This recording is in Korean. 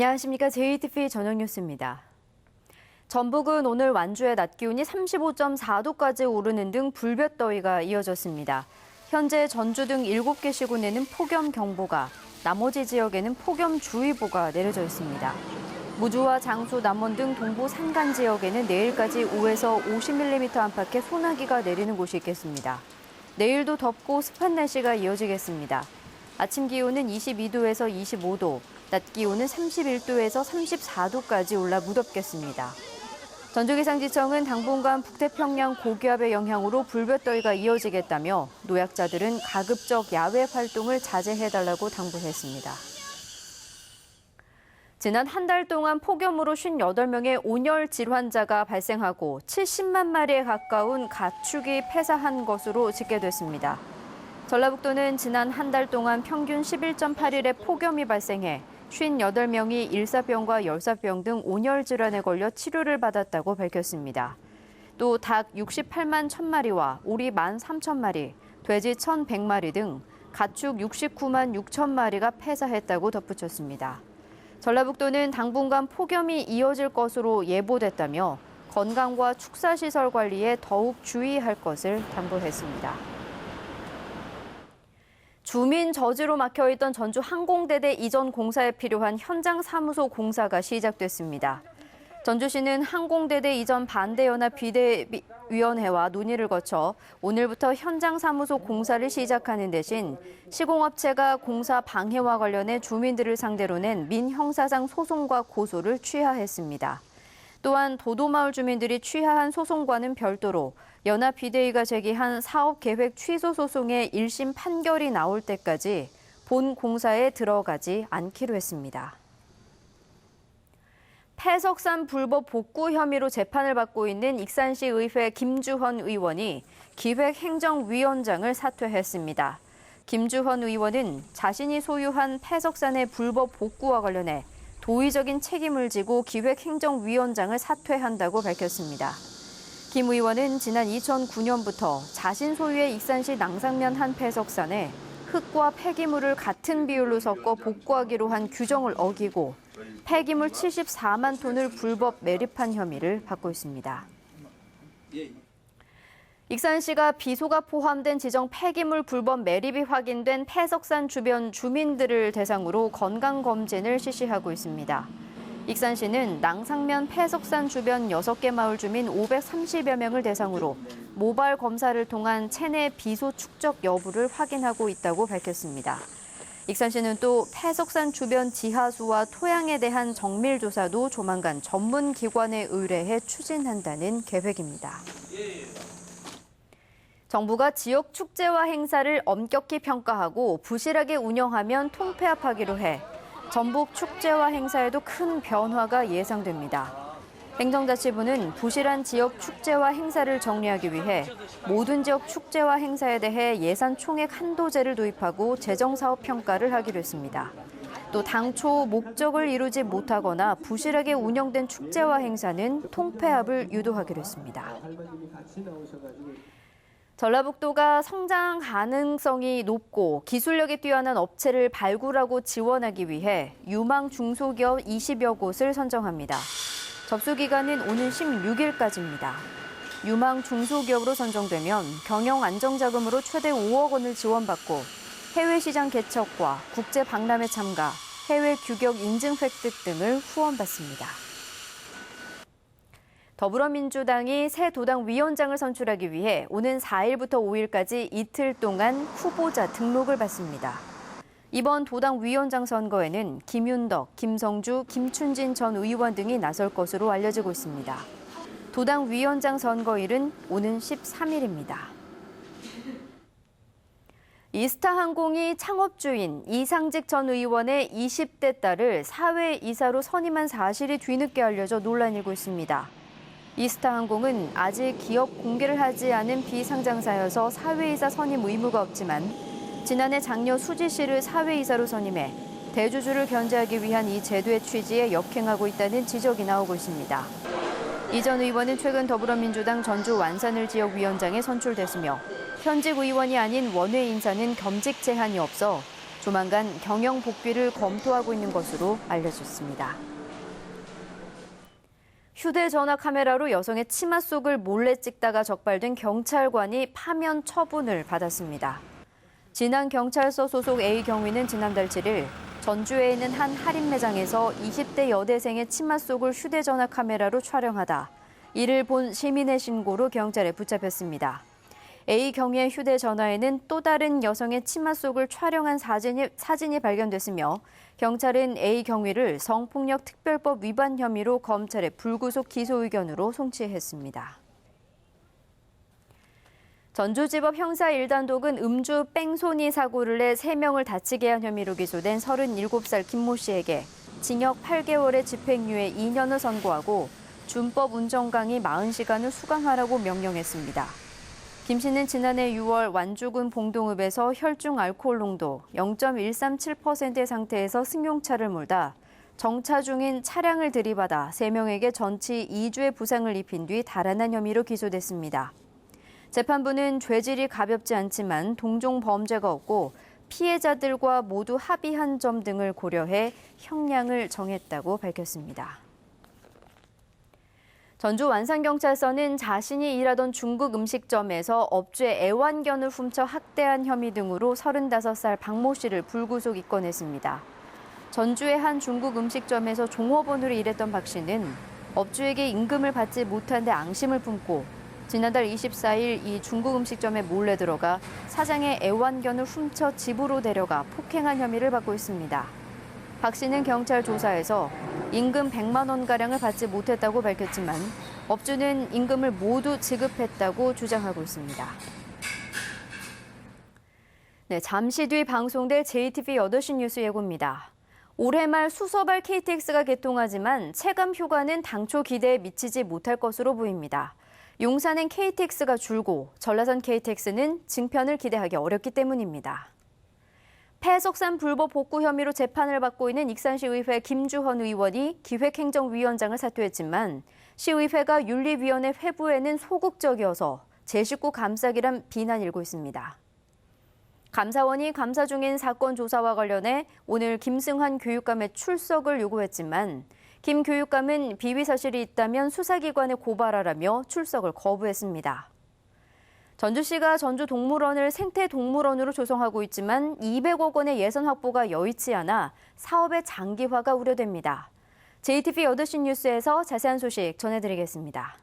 안녕하십니까. JTBC 저녁 뉴스입니다. 전북은 오늘 완주의 낮 기온이 35.4도까지 오르는 등 불볕더위가 이어졌습니다. 현재 전주 등 7개 시군에는 폭염경보가, 나머지 지역에는 폭염주의보가 내려져 있습니다. 무주와 장수, 남원 등 동부 산간 지역에는 내일까지 5에서 50mm 안팎의 소나기가 내리는 곳이 있겠습니다. 내일도 덥고 습한 날씨가 이어지겠습니다. 아침 기온은 22도에서 25도, 낮 기온은 31도에서 34도까지 올라 무덥겠습니다. 전주기상지청은 당분간 북태평양 고기압의 영향으로 불볕더위가 이어지겠다며 노약자들은 가급적 야외 활동을 자제해달라고 당부했습니다. 지난 한 달 동안 폭염으로 58명의 온열 질환자가 발생하고 70만 마리에 가까운 가축이 폐사한 것으로 집계됐습니다. 전라북도는 지난 한 달 동안 평균 11.8일의 폭염이 발생해 58명이 일사병과 열사병 등 온열 질환에 걸려 치료를 받았다고 밝혔습니다. 또 닭 68만 1,000마리와 오리 13,000마리, 돼지 1,100마리 등 가축 69만 6천 마리가 폐사했다고 덧붙였습니다. 전라북도는 당분간 폭염이 이어질 것으로 예보됐다며 건강과 축사시설 관리에 더욱 주의할 것을 당부했습니다. 주민 저지로 막혀있던 전주 항공대대 이전 공사에 필요한 현장 사무소 공사가 시작됐습니다. 전주시는 항공대대 이전 반대연합 비대위원회와 논의를 거쳐 오늘부터 현장 사무소 공사를 시작하는 대신 시공업체가 공사 방해와 관련해 주민들을 상대로 낸 민형사상 소송과 고소를 취하했습니다. 또한 도도마을 주민들이 취하한 소송과는 별도로 연합 비대위가 제기한 사업 계획 취소 소송의 1심 판결이 나올 때까지 본 공사에 들어가지 않기로 했습니다. 폐석산 불법 복구 혐의로 재판을 받고 있는 익산시 의회 김주헌 의원이 기획행정위원장을 사퇴했습니다. 김주헌 의원은 자신이 소유한 폐석산의 불법 복구와 관련해 도의적인 책임을 지고 기획행정위원장을 사퇴한다고 밝혔습니다. 김 의원은 지난 2009년부터 자신 소유의 익산시 낭상면 한 폐석산에 흙과 폐기물을 같은 비율로 섞어 복구하기로 한 규정을 어기고 폐기물 74만 톤을 불법 매립한 혐의를 받고 있습니다. 익산시가 비소가 포함된 지정 폐기물 불법 매립이 확인된 폐석산 주변 주민들을 대상으로 건강검진을 실시하고 있습니다. 익산시는 낭상면 폐석산 주변 6개 마을 주민 530여 명을 대상으로 모발 검사를 통한 체내 비소 축적 여부를 확인하고 있다고 밝혔습니다. 익산시는 또 폐석산 주변 지하수와 토양에 대한 정밀 조사도 조만간 전문 기관에 의뢰해 추진한다는 계획입니다. 정부가 지역 축제와 행사를 엄격히 평가하고 부실하게 운영하면 통폐합하기로 해 전북 축제와 행사에도 큰 변화가 예상됩니다. 행정자치부는 부실한 지역 축제와 행사를 정리하기 위해 모든 지역 축제와 행사에 대해 예산 총액 한도제를 도입하고 재정사업 평가를 하기로 했습니다. 또 당초 목적을 이루지 못하거나 부실하게 운영된 축제와 행사는 통폐합을 유도하기로 했습니다. 전라북도가 성장 가능성이 높고 기술력이 뛰어난 업체를 발굴하고 지원하기 위해 유망 중소기업 20여 곳을 선정합니다. 접수 기간은 오는 16일까지입니다. 유망 중소기업으로 선정되면 경영 안정자금으로 최대 5억 원을 지원받고 해외 시장 개척과 국제 박람회 참가, 해외 규격 인증 획득 등을 후원받습니다. 더불어민주당이 새 도당 위원장을 선출하기 위해 오는 4일부터 5일까지 이틀 동안 후보자 등록을 받습니다. 이번 도당 위원장 선거에는 김윤덕, 김성주, 김춘진 전 의원 등이 나설 것으로 알려지고 있습니다. 도당 위원장 선거일은 오는 13일입니다. 이스타항공이 창업주인 이상직 전 의원의 20대 딸을 사회이사로 선임한 사실이 뒤늦게 알려져 논란이 일고 있습니다. 이스타항공은 아직 기업 공개를 하지 않은 비상장사여서 사회이사 선임 의무가 없지만 지난해 장녀 수지 씨를 사회이사로 선임해 대주주를 견제하기 위한 이 제도의 취지에 역행하고 있다는 지적이 나오고 있습니다. 이 전 의원은 최근 더불어민주당 전주 완산을 지역위원장에 선출됐으며 현직 의원이 아닌 원외 인사는 겸직 제한이 없어 조만간 경영 복귀를 검토하고 있는 것으로 알려졌습니다. 휴대전화 카메라로 여성의 치마 속을 몰래 찍다가 적발된 경찰관이 파면 처분을 받았습니다. 진안경찰서 소속 A 경위는 지난달 7일 전주에 있는 한 할인 매장에서 20대 여대생의 치마 속을 휴대전화 카메라로 촬영하다 이를 본 시민의 신고로 경찰에 붙잡혔습니다. A 경위의 휴대전화에는 또 다른 여성의 치마 속을 촬영한 사진이 발견됐으며 경찰은 A 경위를 성폭력 특별법 위반 혐의로 검찰에 불구속 기소 의견으로 송치했습니다. 전주지법 형사 1단독은 음주 뺑소니 사고를 내 3명을 다치게 한 혐의로 기소된 37살 김모 씨에게 징역 8개월의 집행유예 2년을 선고하고 준법 운전 강의 40시간을 수강하라고 명령했습니다. 김 씨는 지난해 6월 완주군 봉동읍에서 혈중 알코올 농도 0.137%의 상태에서 승용차를 몰다 정차 중인 차량을 들이받아 3명에게 전치 2주의 부상을 입힌 뒤 달아난 혐의로 기소됐습니다. 재판부는 죄질이 가볍지 않지만 동종 범죄가 없고 피해자들과 모두 합의한 점 등을 고려해 형량을 정했다고 밝혔습니다. 전주 완산경찰서는 자신이 일하던 중국 음식점에서 업주의 애완견을 훔쳐 학대한 혐의 등으로 35살 박모 씨를 불구속 입건했습니다. 전주의 한 중국 음식점에서 종업원으로 일했던 박 씨는 업주에게 임금을 받지 못한 데 앙심을 품고 지난달 24일 이 중국 음식점에 몰래 들어가 사장의 애완견을 훔쳐 집으로 데려가 폭행한 혐의를 받고 있습니다. 박 씨는 경찰 조사에서 임금 100만 원가량을 받지 못했다고 밝혔지만 업주는 임금을 모두 지급했다고 주장하고 있습니다. 네, 잠시 뒤 방송될 JTBC 8시 뉴스 예고입니다. 올해 말 수서발 KTX가 개통하지만 체감 효과는 당초 기대에 미치지 못할 것으로 보입니다. 용산엔 KTX가 줄고 전라선 KTX는 증편을 기대하기 어렵기 때문입니다. 폐석산 불법 복구 혐의로 재판을 받고 있는 익산시의회 김주헌 의원이 기획행정위원장을 사퇴했지만 시의회가 윤리위원회 회부에는 소극적이어서 제 식구 감싸기란 비난이 일고 있습니다. 감사원이 감사 중인 사건 조사와 관련해 오늘 김승환 교육감의 출석을 요구했지만 김 교육감은 비위 사실이 있다면 수사기관에 고발하라며 출석을 거부했습니다. 전주시가 전주동물원을 생태동물원으로 조성하고 있지만 200억 원의 예산 확보가 여의치 않아 사업의 장기화가 우려됩니다. JTBC 8시 뉴스에서 자세한 소식 전해드리겠습니다.